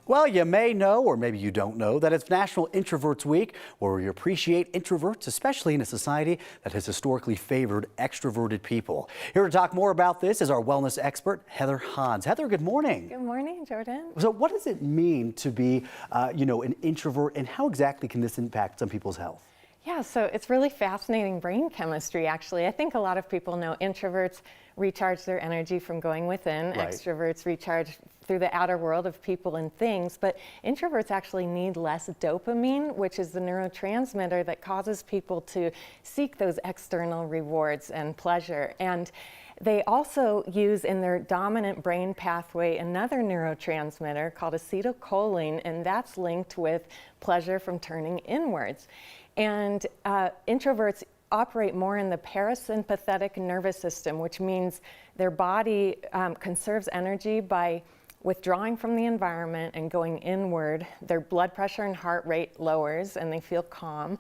Well, you may know, or maybe you don't know, that it's National Introverts Week, where we appreciate introverts, especially in a society that has historically favored extroverted people. Here to talk more about this is our wellness expert, Heather Hans. Heather, good morning. Good morning, Jordan. So what does it mean to be, an introvert, and how exactly can this impact some people's health? Yeah, so it's really fascinating brain chemistry, actually. I think a lot of people know introverts recharge their energy from going within. Right. Extroverts recharge through the outer world of people and things, but introverts actually need less dopamine, which is the neurotransmitter that causes people to seek those external rewards and pleasure. And they also use in their dominant brain pathway another neurotransmitter called acetylcholine, and that's linked with pleasure from turning inwards. And introverts operate more in the parasympathetic nervous system, which means their body conserves energy by withdrawing from the environment and going inward. Their blood pressure and heart rate lowers and they feel calm.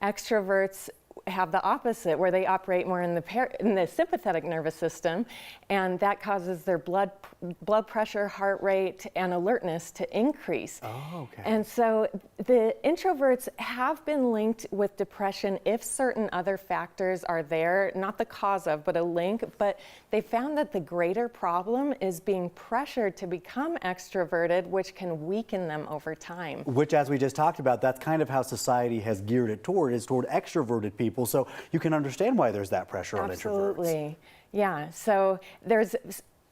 Extroverts have the opposite, where they operate more in the sympathetic nervous system, and that causes their blood pressure, heart rate, and alertness to increase. Oh, okay. And so the introverts have been linked with depression if certain other factors are there, not the cause of, but a link. But they found that the greater problem is being pressured to become extroverted, which can weaken them over time. Which, as we just talked about, that's kind of how society has geared it toward extroverted people. So you can understand why there's that pressure on introverts. Absolutely. Yeah. So there's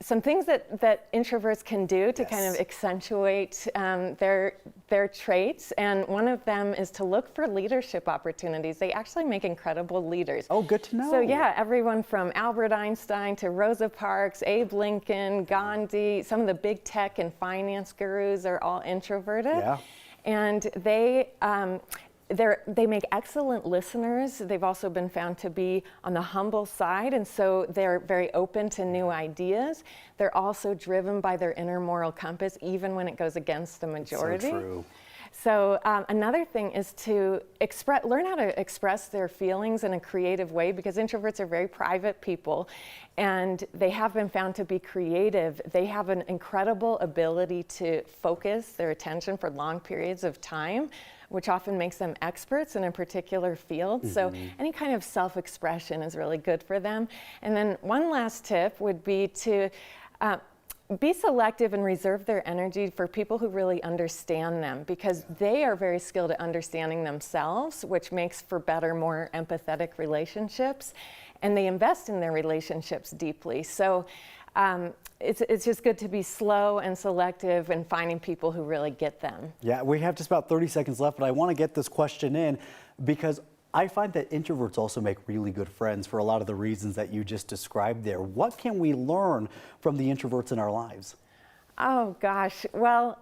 some things that introverts can do to kind of accentuate their traits, and one of them is to look for leadership opportunities. They actually make incredible leaders. Oh, good to know. So yeah, everyone from Albert Einstein to Rosa Parks, Abe Lincoln, Gandhi, some of the big tech and finance gurus are all introverted. Yeah. And they make excellent listeners. They've also been found to be on the humble side, and so they're very open to new ideas. They're also driven by their inner moral compass, even when it goes against the majority. So true. So another thing is to learn how to express their feelings in a creative way, because introverts are very private people, and they have been found to be creative. They have an incredible ability to focus their attention for long periods of time, which often makes them experts in a particular field. Mm-hmm. So any kind of self-expression is really good for them. And then one last tip would be to be selective and reserve their energy for people who really understand them, because they are very skilled at understanding themselves, which makes for better, more empathetic relationships, and they invest in their relationships deeply. So it's just good to be slow and selective and finding people who really get them. Yeah, we have just about 30 seconds left, but I want to get this question in because I find that introverts also make really good friends for a lot of the reasons that you just described there. What can we learn from the introverts in our lives? Oh gosh, well,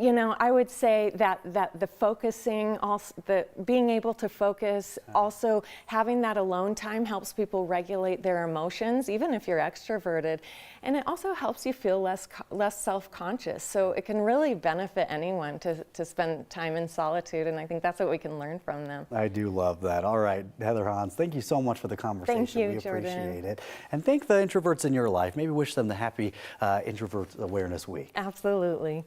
I would say that the focusing, also the being able to focus, also having that alone time helps people regulate their emotions, even if you're extroverted, and it also helps you feel less self-conscious. So it can really benefit anyone to spend time in solitude, and I think that's what we can learn from them. I do love that. All right, Heather Hans, thank you so much for the conversation. Thank you, we Jordan. appreciate it. And thank the introverts in your life. Maybe wish them the happy Introvert Awareness Week. Absolutely.